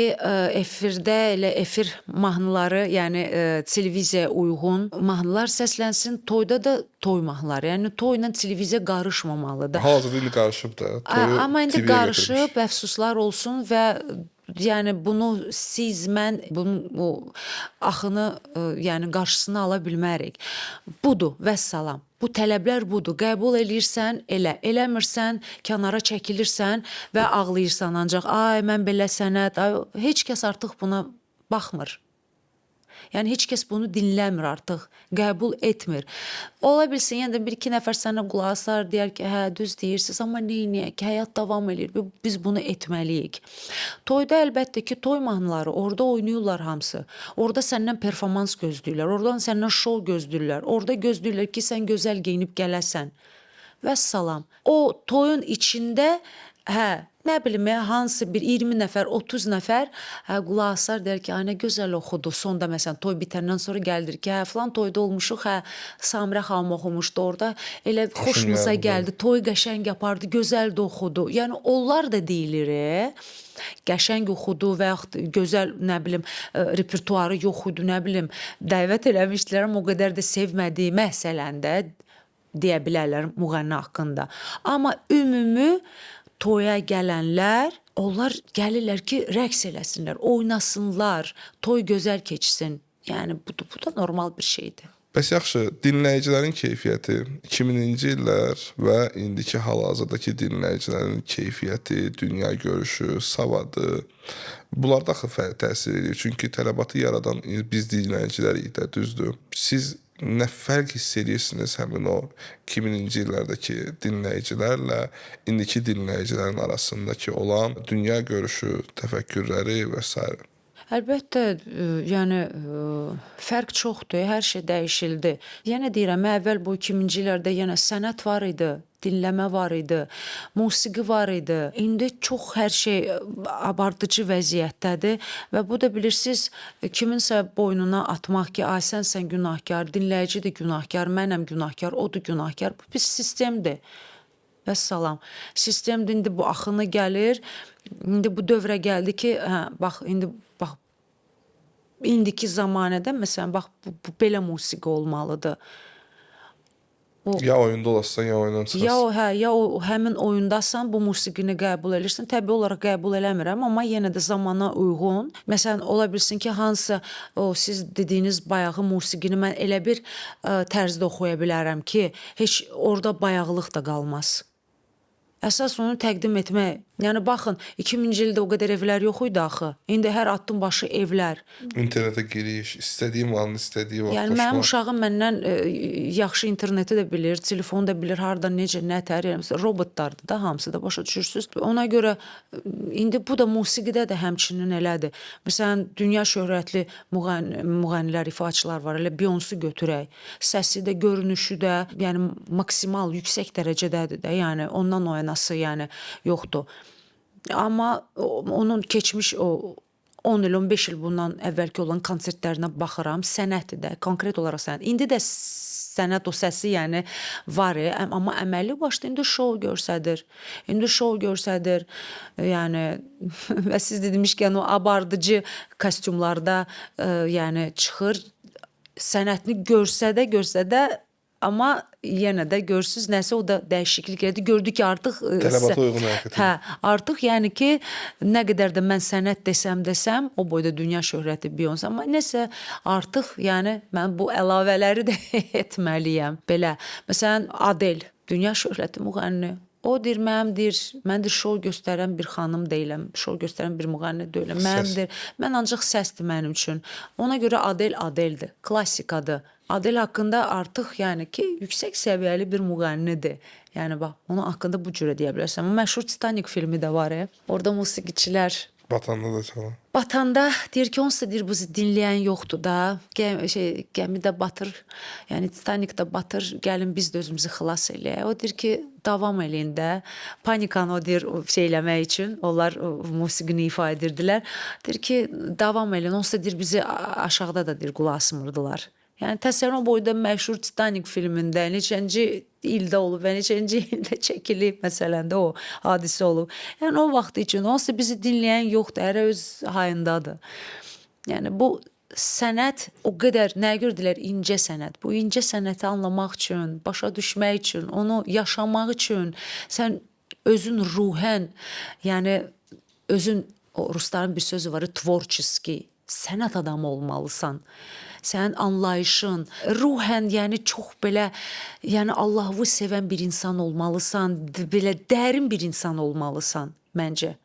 efirdə elə efir mahnıları, yəni televiziyaya uyğun mahnılar səslənsin, toyda da toy mahnıları. Yəni toyla televiziya qarışmamalıdır.
Hal-hazırda indi qarışıb da. Toyu
Amma indi
TV-yə gətirmiş.
qarışıb, əfsuslar olsun və yəni bunu siz, mən bunun o axını, yəni qarşısını ala bilmərik. Budur, vəssalam. Bu tələblər budur. Qəbul eləyirsən, elə. Eləmirsən, kənara çəkilirsən və ağlayırsan ancaq. Ay, mən belə sənət, ay, heç kəs artıq buna baxmır. Yəni heç kəs bunu dinləmir artıq, qəbul etmir. Ola bilsin, yəni də bir-iki nəfər sənə qulaq asar, deyər ki, hə, düz deyirsiniz, amma neyniyək ki, həyat davam edir, biz bunu etməliyik. Toyda əlbəttə ki, toy mahnıları, orada oynayırlar hamısı. Orada səndən performans gözləyirlər, oradan səndən şou gözləyirlər, orada gözləyirlər ki, sən gözəl geyinib gələsən. Vəssalam. O toyun içində, hə, nə bilim, hansı bir 20 nəfər, 30 nəfər qulaq asar, deyər ki, ay nə gözəl oxudu. Sonda məsələn toy bitəndən sonra gəldir ki, hə, falan toyda olmuşuq, hə, Samirə xanım oxumuşdu orada. Elə xoşumuza gəldi, toy qəşəng yapardı, gözəl də oxudu. Yəni onlar da deyilir, qəşəng oxudu və yaxud gözəl, nə bilim, repertuarı yox idi, nə bilim, dəvət eləmişdilər, amma o qədər də sevmədiyi məsələn də deyə bilərlər müğənni haqqında. Amma ümumi toya gələnlər, onlar gəlirlər ki, rəqs eləsinlər, oynasınlar, toy gözəl keçsin. Yəni bu da normal bir şeydir.
Bəs yaxşı, dinləyicilərin keyfiyyəti 2000-ci illər və indiki hal-hazırdakı dinləyicilərin keyfiyyəti, dünya görüşü, savadı, bunlar da axı təsir edir. Çünki tələbatı yaradan biz dinləyicilərik də, düzdür. Siz nə fərq hiss edirsiniz həmin o 2000-ci illərdəki dinləyicilərlə indiki dinləyicilərin arasındakı olan dünya görüşü, təfəkkürləri və s.
Əlbəttə, yəni fərq çoxdur, hər şey dəyişildi. Yenə deyirəm, əvvəl bu 2000-ci illərdə yenə sənət var idi, dinləmə var idi, musiqi var idi. İndi çox hər şey abartıcı vəziyyətdədir və bu da bilirsiniz, kiminsə boynuna atmaq ki, ay sən günahkar, dinləyici də günahkar, mənəm günahkar, o da günahkar. Bu bir sistemdir. Vəssalam. Sistemdir, indi bu axını gəlir, indi bu dövrə gəldi ki, hə, bax, indiki zamanədə, məsələn, bax, bu belə musiqi olmalıdır.
Ya oyunda olasın, ya oyundan çıxarsın.
Ya o həmin oyundasan, bu musiqini qəbul edirsən. Təbii olaraq qəbul eləmirəm, amma yenə də zamana uyğun. Məsələn, ola bilsin ki, hansı o siz dediyiniz bayağı musiqini mən elə bir tərzdə oxuya bilərəm ki, heç orada bayağılıq da qalmaz. Əsas onu təqdim etmək. Yəni baxın, 2000-ci ildə o qədər evlər yox idi axı. İndi hər addım başı evlər.
İnternetə giriş, istədiyim an, istədiyi vaxt
Yəni mənim uşağım məndən yaxşı interneti də bilir, telefonu da bilir, harda necə, nətər, robotlardır da hamısı da, başa düşürsüz. Ona görə indi bu da musiqidə də həmçinin elədir. Məsələn, dünya şöhrətli müğənnilər, ifaçılar var. Elə Beyoncé götürək. Səsi də, görünüşü də, yəni maksimal yüksək dərəcədədir də. Yəni ondan oynası, yəni yoxdur. Amma onun keçmiş o 10 il, 15 il bundan əvvəlki olan konsertlərinə baxıram, sənətdir də, konkret olaraq sənət. İndi də sənət o səsi, yəni var, amma əməlli başda indi şou göstərir. Yəni və siz demişkən o abardıcı kostyumlarda yəni çıxır, sənətini görsə də amma yenə də görürsüz, nəsə o da dəyişiklik edir. Gördük ki, artıq
tələbata uyğun hərəkət edir.
Hə, artıq yəni ki, nə qədər də mən sənət desəm, o boyda dünya şöhrəti Beyoncé, amma nəsə artıq yəni mən bu əlavələri də etməliyəm. Belə, məsələn, Adel, dünya şöhrəti müğənni. O deyir, mən şou göstərən bir xanım deyiləm, şou göstərən bir müğənni deyiləm. Mən ancaq səsdir mənim üçün. Ona görə Adel Adeldir, klassikadır. Adel haqqında artıq yəni ki, yüksək səviyyəli bir müğənnidir. Yəni bax, onun haqqında bu cürə deyə bilərsən. Məşhur Titanic filmi də var. Orada musiqiçilər
Batanda da çalın.
Batanda deyir ki, onsuz da deyir, bizi dinləyən yoxdur da. Gəmi də batır, yəni Titanic də batır, gəlin biz də özümüzü xilas eləyək. O deyir ki, davam eləyin də. Panikanı o deyir, eləmək üçün, onlar musiqini ifa edirdilər. Deyir ki, davam eləyin, onsuz da deyir, bizi aşağıda da deyir, qulaq asmırdılar. Yəni təsəvvürün boyda məşhur Titanic filmində neçənci ildə olub və neçənci ildə çəkilib məsələn də o hadisə olub. Yəni o vaxt üçün onsuz bizi dinləyən yoxdur, hərə öz hayındadır. Yəni bu sənət o qədər nəyə görə deyirlər incə sənət. Bu incə sənəti anlamaq üçün, başa düşmək üçün, onu yaşamaq üçün sən özün ruhən, yəni özün o rusların bir sözü var, tvorческий, sənət adamı olmalısan. Sənin anlayışın, ruhən, yəni çox belə, yəni Allahı sevən bir insan olmalısan, belə dərin bir insan olmalısan məncə.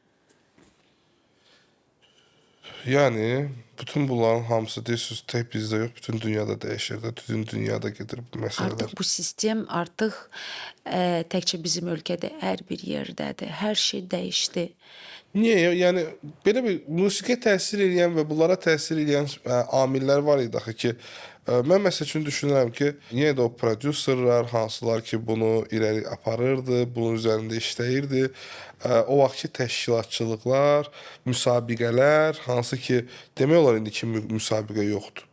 Yəni bütün bunların hamısı deyirsiniz tək bizdə yox, bütün dünyada dəyişir də, bütün dünyada gedir bu məsələlər.
Artıq bu sistem artıq təkcə bizim ölkədə hər bir yerdədir. Hər şey dəyişdi.
Niyə? Yəni belə bir musiqiyə təsir edən və bunlara təsir edən amillər var idi axı ki, mən məsəl üçün düşünürəm ki, yenə də o prodüserlər, hansılar ki, bunu irəli aparırdı, bunun üzərində işləyirdi. O vaxtki təşkilatçılıqlar, müsabiqələr, hansı ki, demək olar indiki müsabiqə yoxdur.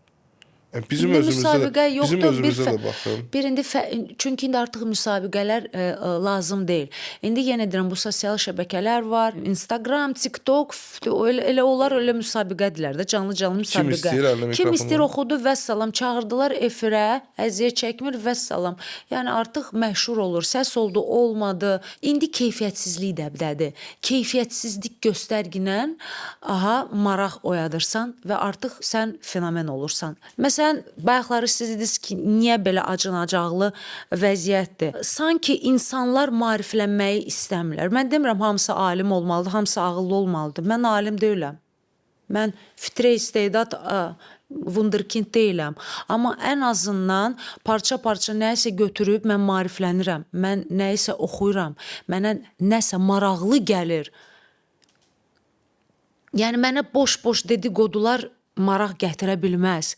Yəni bizim
İndi
özümüzdə
müsabiqə
bizim
yoxdur.
özümüzdə də baxın.
Bir indi çünki indi artıq müsabiqələr lazım deyil. İndi yenə deyirəm bu sosial şəbəkələr var. Instagram, TikTok, elə onlar elə müsabiqədirlər də, canlı müsabiqə.
istəyir əlinə
Kim
mikrofon
istəyir oxudu vəssalam, çağırdılar efirə, əziyyət çəkmir vəssalam. Yəni artıq məşhur olur, səs oldu, olmadı. İndi keyfiyyətsizlik dəbdədir. Keyfiyyətsizlik göstərginən maraq oyadırsan və artıq sən fenomen olursan. Məsələn, bayaqları siz dediniz ki, niyə belə acınacaqlı vəziyyətdir? Sanki insanlar maariflənməyi istəmirlər. Mən demirəm hamısı alim olmalıdır, hamısı ağıllı olmalıdır. Mən alim deyiləm. Mən fitrə istedad wunderkind deyiləm. Amma ən azından parça-parça nəyisə götürüb mən maariflənirəm. Mən nəyisə oxuyuram. Mənə nəsə maraqlı gəlir. Yəni mənə boş-boş dedikodular maraq gətirə bilməz.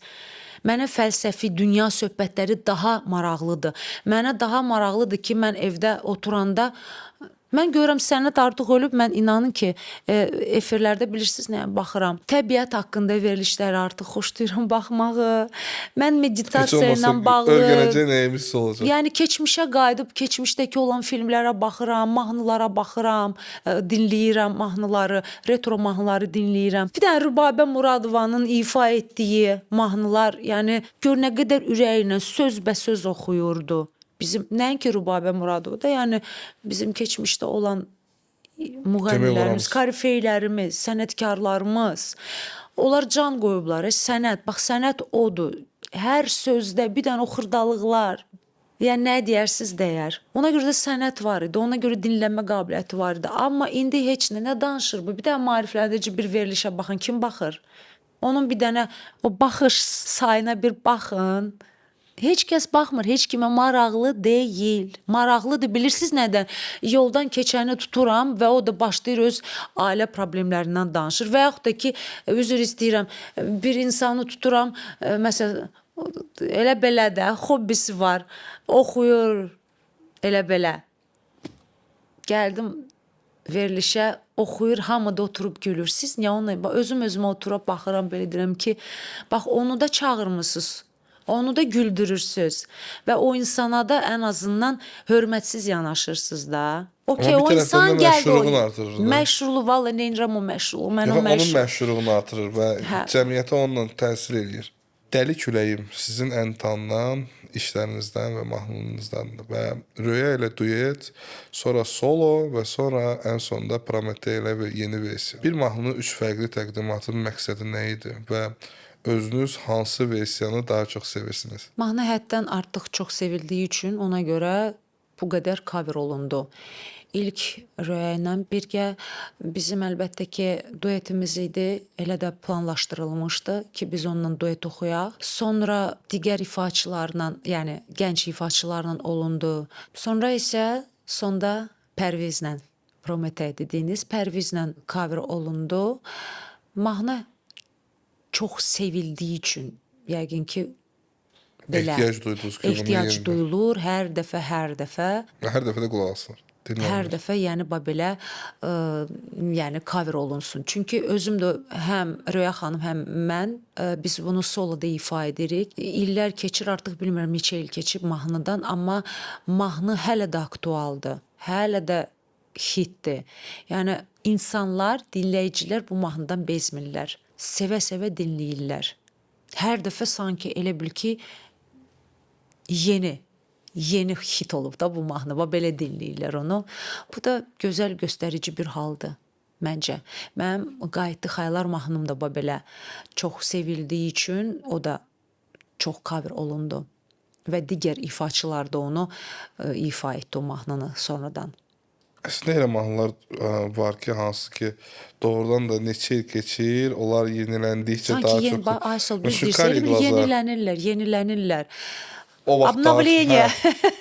Mənə fəlsəfi dünya söhbətləri daha maraqlıdır. Mənə daha maraqlıdır ki, mən evdə oturanda mən görürəm sənət artıq ölüb, mən inanın ki, efirlərdə bilirsiniz nəyə baxıram. Təbiət haqqında verilişləri artıq xoşlayıram baxmağı. Mən meditasiya ilə bağlı
öyrənəcək nəyimiz olacaq.
Yəni keçmişə qayıdıb, keçmişdəki olan filmlərə baxıram, mahnılara baxıram, dinləyirəm mahnıları, retro mahnıları dinləyirəm. Bir dənə Rübabə Muradovanın ifa etdiyi mahnılar, yəni gör nə qədər ürəyinə sözbəsöz oxuyurdu. Bizim nəinki Rübabə Muradova da, yəni bizim keçmişdə olan müğənnilərimiz, korifeylərimiz, sənətkarlarımız, onlar can qoyublar. Sənət, bax sənət odur. Hər sözdə bir dənə o xırdalıqlar, yəni nə deyərsiz deyər. Ona görə də sənət var idi, ona görə dinlənmə qabiliyyəti var idi. Amma indi heç nə danışır bu. Bir dənə maarifləndirici bir verilişə baxın, kim baxır? Onun bir dənə o baxış sayına bir baxın. Heç kəs baxmır, heç kimə maraqlı deyil. Maraqlıdır, bilirsiniz nədən? Yoldan keçəni tuturam və o da başlayır öz ailə problemlərindən danışır. Və yaxud da ki, üzr istəyirəm, bir insanı tuturam, məsələn, elə belə də, hobbisi var, oxuyur, elə belə. Gəldim verilişə, oxuyur, hamı da oturub gülür. Siz niyə onu, özümə oturub baxıram, belə deyirəm ki, bax onu da çağırmısınız. Onu da güldürürsüz və o insana da ən azından hörmətsiz yanaşırsınız da. Okey, o insan gəldi o. Məşhurluğu, valla neynirəm o məşhurluğu.
Onun məşhurluğunu artırır və cəmiyyətə onunla təsir eləyir. Dəli küləyim sizin ən tanınan işlərinizdən və mahnınızdandır və Röya ilə duet, sonra solo və sonra ən sonda Prometey ilə yeni versiya. Bir mahnının 3 fərqli təqdimatının məqsədi nə idi və özünüz hansı versiyanı daha çox sevirsiniz?
Mahnı həddən artıq çox sevildiyi üçün ona görə bu qədər cover olundu. İlk Röya ilə birgə bizim əlbəttə ki duetimiz idi, elə də planlaşdırılmışdı ki biz onunla duet oxuyaq. Sonra digər ifaçılarla, yəni gənc ifaçılarla olundu. Sonra isə sonda Pərvizlə, Prometey dediyiniz Pərvizlə cover olundu. Mahnı çox sevildiyi üçün, yəqin ki, belə
ehtiyac duydunuz ki,
ehtiyac duyulur hər dəfə.
Hər dəfə də qulaq asılır.
Hər
dinlənilir?
dəfə yəni belə yəni cover olunsun. Çünki özüm də həm Röya xanım, həm mən biz bunu soloda ifa edirik. İllər keçir, artıq bilmirəm neçə il keçib mahnıdan, amma mahnı hələ də aktualdır. Hələ də hitdir. Yəni insanlar, dinləyicilər bu mahnıdan bezmirlər. Sevə-sevə dinləyirlər. Hər dəfə sanki elə bil ki yeni hit olub da bu mahnı. Belə dinləyirlər onu. Bu da gözəl göstərici bir haldır məncə. Mənim Qayıtdı Xəyallar mahnım da belə çox sevildiyi üçün o da çox cover olundu və digər ifaçılar da onu ifa etdi o mahnını sonradan.
Əslində elə mahnılar var ki, hansı ki doğrudan da neçə il keçir, onlar yeniləndikcə daha
Sanki
çox
Aysel düz
Şükrü
deyirsən, yenilənirlər.
o vaxt
Обновление.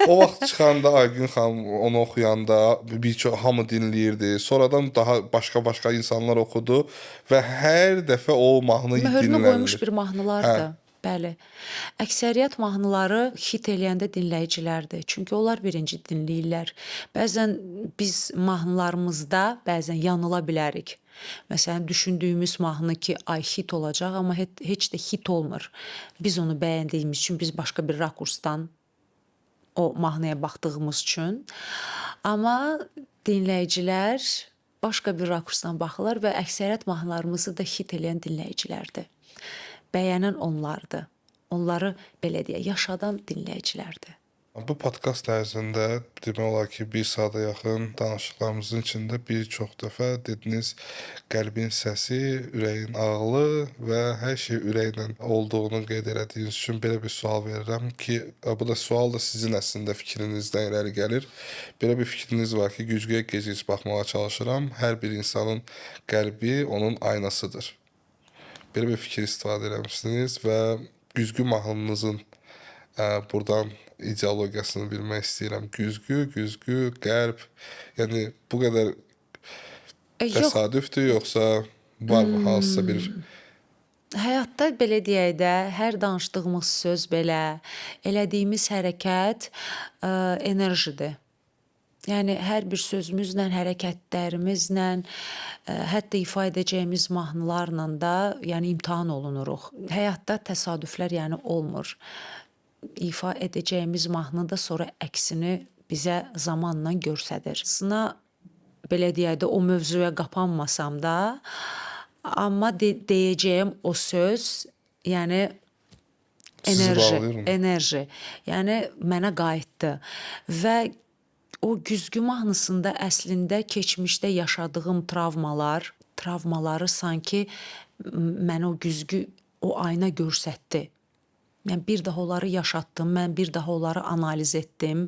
o vaxt çıxanda Aygün xanım onu oxuyanda bir çox hamı dinləyirdi. Sonradan daha başqa insanlar oxudu və hər dəfə o mahnı
Möhürünü qoymuş
dinlənilir.
bir mahnılardır. Bəli. Əksəriyyət mahnıları hit eləyəndə dinləyicilərdir. Çünki onlar birinci dinləyirlər. Bəzən biz mahnılarımızda bəzən yanıla bilərik. Məsələn, düşündüyümüz mahnı ki, ay hit olacaq, amma heç də hit olmur. Biz onu bəyəndiyimiz üçün, biz başqa bir rakursdan o mahnıya baxdığımız üçün. Amma dinləyicilər başqa bir rakursdan baxırlar və əksəriyyət mahnılarımızı da hit eləyən dinləyicilərdir. Bəyənən onlardır. Onları belə deyək, yaşadan dinləyicilərdir.
Bu podkast ərzində demək olar ki, bir saata yaxın danışıqlarımızın içində bir çox dəfə dediniz qəlbin səsi, ürəyin ağlı və hər şey ürəklə olduğunu qeyd elədiyiniz üçün belə bir sual verirəm ki, bu da sual da sizin əslində fikrinizdən irəli gəlir. Belə bir fikriniz var ki, güzgüyə gec-gec baxmağa çalışıram. Hər bir insanın qəlbi onun aynasıdır. Belə bir fikir istifadə eləmişsiniz və güzgü mahnınızın buradan ideologiyasını bilmək istəyirəm. Güzgü, qəlb, yəni bu qədər
Yox,
təsadüfdür, yoxsa varmı hansısa bir
həyatda belə deyək də, hər danışdığımız söz belə, elədiyimiz hərəkət enerjidir. Yəni hər bir sözümüzlə, hərəkətlərimizlə, hətta ifa edəcəyimiz mahnılarla da, yəni imtahan olunuruq. Həyatda təsadüflər yəni olmur. İfa edəcəyimiz mahnı da sonra əksini bizə zamanla göstərir. Sına belə deyək də o mövzuya qapanmasam da, amma deyəcəyim o söz, yəni enerji. Yəni mənə qayıtdı və o güzgü mahnısında əslində keçmişdə yaşadığım travmaları sanki mənə o güzgü, o ayna göstərdi. Mən bir daha onları yaşatdım, mən bir daha onları analiz etdim.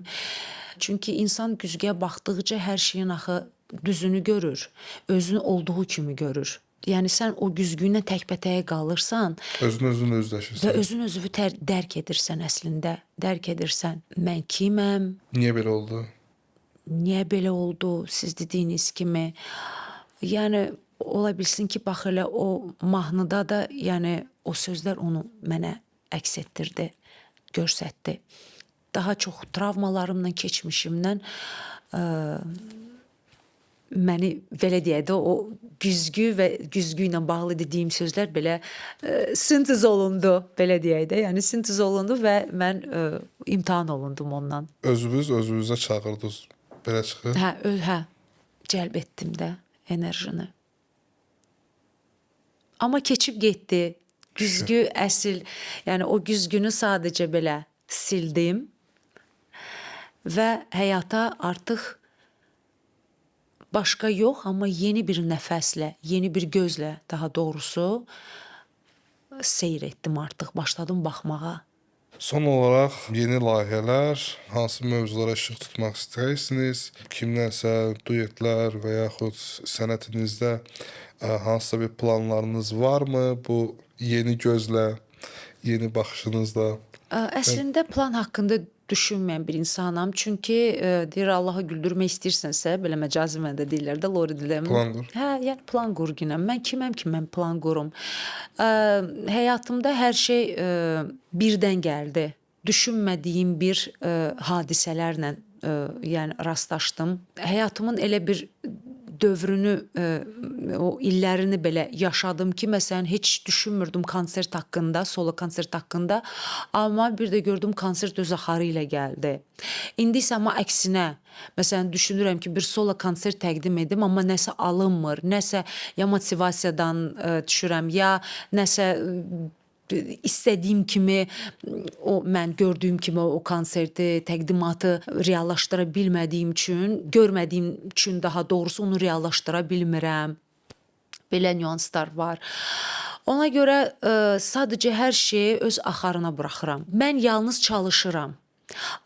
Çünki insan güzgüyə baxdıqca hər şeyin axı düzünü görür, özünü olduğu kimi görür. Yəni sən o güzgü ilə təkbətəyə qalırsan,
özünü özləşirsən.
Və özünü dərk edirsən əslində, dərk edirsən. Mən kiməm?
Niyə belə oldu?
Niyə belə oldu? Siz dediyiniz kimi. Yəni ola bilsin ki, bax elə o mahnıda da, yəni o sözlər onu mənə əks etdirdi, göstərdi. Daha çox travmalarımla, keçmişimdən məni belə deyək də o güzgü və güzgü ilə bağlı dediyim sözlər belə sintez olundu, belə deyək də. Yəni sintez olundu və mən imtahan olundum ondan.
Özünüzə çağırdınız, belə çıxır.
Hə, cəlb etdim də enerjini. Amma keçib getdi. Güzgü əsl, yəni o güzgünü sadəcə belə sildim və həyata artıq başqa yox, amma yeni bir nəfəslə, yeni bir gözlə daha doğrusu seyr etdim artıq, başladım baxmağa.
Son olaraq yeni layihələr, hansı mövzulara işıq tutmaq istəyirsiniz? Kimlərsə duetlər və yaxud sənətinizdə hansısa bir planlarınız varmı? Bu yeni gözlə, yeni baxışınızla?
Əslində plan haqqında düşünməyən bir insanam. Çünki deyir Allahı güldürmək istəyirsənsə, belə məcazi məndə deyirlər də, Lori diləm.
Plan qur.
Hə, yəni plan qurginəm. Mən kiməm ki, mən plan qurum. Həyatımda hər şey birdən gəldi. Düşünmədiyim bir hadisələrlə yəni rastlaşdım. Həyatımın elə bir dövrünü, o illərini belə yaşadım ki, məsələn, heç düşünmürdüm konsert haqqında, solo konsert haqqında. Amma bir də gördüm konsert öz axarı ilə gəldi. İndi isə amma əksinə, məsələn, düşünürəm ki, bir solo konsert təqdim edim, amma nəsə alınmır, nəsə ya motivasiyadan düşürəm, ya nəsə istədiyim kimi o mən gördüyüm kimi o konserti, təqdimatı reallaşdıra bilmədiyim üçün, görmədiyim üçün daha doğrusu onu reallaşdıra bilmirəm. Belə nüanslar var. Ona görə sadəcə hər şeyi öz axarına buraxıram. Mən yalnız çalışıram.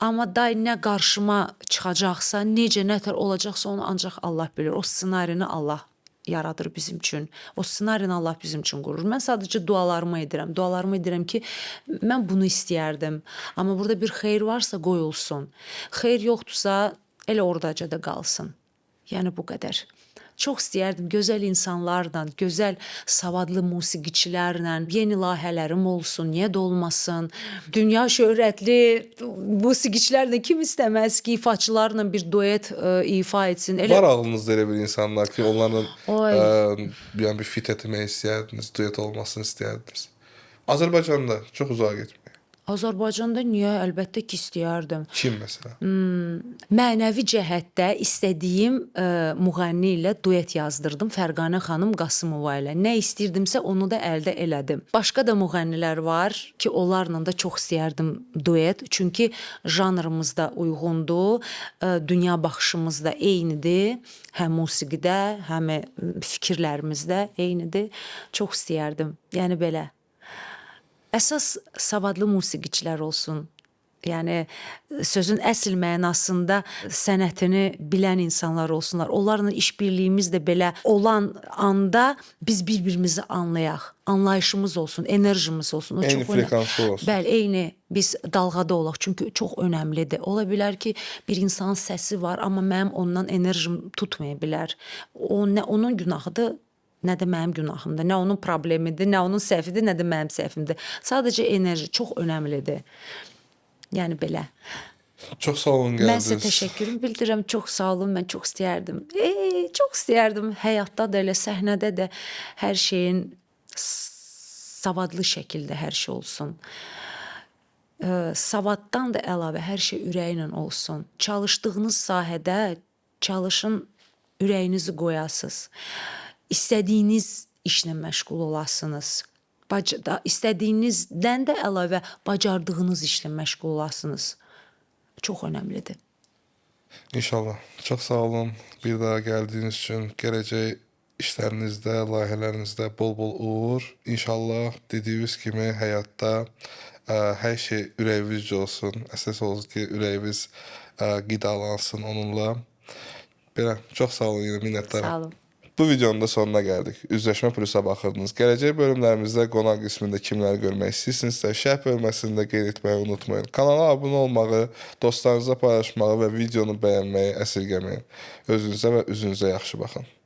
Amma day nə qarşıma çıxacaqsa, necə, nətər olacaqsa onu ancaq Allah bilir. O ssenarini Allah yaradır bizim üçün. O ssenarini Allah bizim üçün qurur. Mən sadəcə dualarımı edirəm. Dualarımı edirəm ki, mən bunu istəyərdim. Amma burada bir xeyir varsa qoy olsun. Xeyir yoxdursa elə oradaca da qalsın. Yəni bu qədər. Çox istəyərdim gözəl insanlarla, gözəl savadlı musiqiçilərlə yeni layihələrim olsun, niyə də olmasın. Dünya şöhrətli musiqiçilərlə kim istəməz ki, ifaçılarla bir duet ifa etsin.
Var ağlınızda elə bir insanlar ki, onlarla yəni bir fit etmək istəyərdiniz, duet olmasını istəyərdiniz. Azərbaycanda çox uzağa getmək.
Azərbaycanda niyə? Əlbəttə ki, istəyərdim.
Kim məsələn?
Mənəvi cəhətdə istədiyim müğənni ilə duet yazdırdım. Fərqanə xanım Qasımova ilə. Nə istəyirdimsə onu da əldə elədim. Başqa da müğənnilər var ki, onlarla da çox istəyərdim duet. Çünki janrımız da uyğundur, dünya baxışımız da eynidir. Həm musiqidə, həm fikirlərimiz də eynidir. Çox istəyərdim. Yəni belə. Əsas savadlı musiqiçilər olsun. Yəni sözün əsl mənasında sənətini bilən insanlar olsunlar. Onlarla işbirliyimiz də belə olan anda biz bir-birimizi anlayaq. Anlayışımız olsun, enerjimiz olsun. O
Eyni frekansda olsun.
Bəli, eyni biz dalğada olaq. Çünki çox önəmlidir. Ola bilər ki, bir insanın səsi var, amma mənim ondan enerjim tutmaya bilər. O nə onun günahıdır, nə də mənim günahımdır. Nə onun problemidir, nə onun səhvidir, nə də mənim səhvimdir. Sadəcə enerji çox önəmlidir. Yəni belə.
Çox sağ olun gəldiniz.
Mən sizə təşəkkürümü bildirirəm. Çox sağ olun. Mən çox istəyərdim. Çox istəyərdim. Həyatda da elə, səhnədə də hər şeyin savadlı şəkildə hər şey olsun. Savaddan da əlavə hər şey ürəklə olsun. Çalışdığınız sahədə çalışın, ürəyinizi qoyasınız. İstədiyiniz işlə məşğul olasınız. İstədiyinizdən də əlavə bacardığınız işlə məşğul olasınız. Çox önəmlidir.
İnşallah. Çox sağ olun. Bir daha gəldiyiniz üçün gələcək işlərinizdə, layihələrinizdə bol-bol uğur. İnşallah dediyiniz kimi həyatda hər şey ürəyinizcə olsun. Əsas olsun ki, ürəyiniz qidalansın onunla. Belə, çox sağ olun, yenə minnətdaram.
Sağ olun.
Bu videonun da sonuna gəldik. Üzləşmə Plusa baxırdınız. Gələcək bölümlərimizdə qonaq qismində kimləri görmək istəyirsinizsə, şərh bölməsində qeyd etməyi unutmayın. Kanala abunə olmağı, dostlarınızla paylaşmağı və videonu bəyənməyi əsirgəməyin. Özünüzə və üzünüzə yaxşı baxın.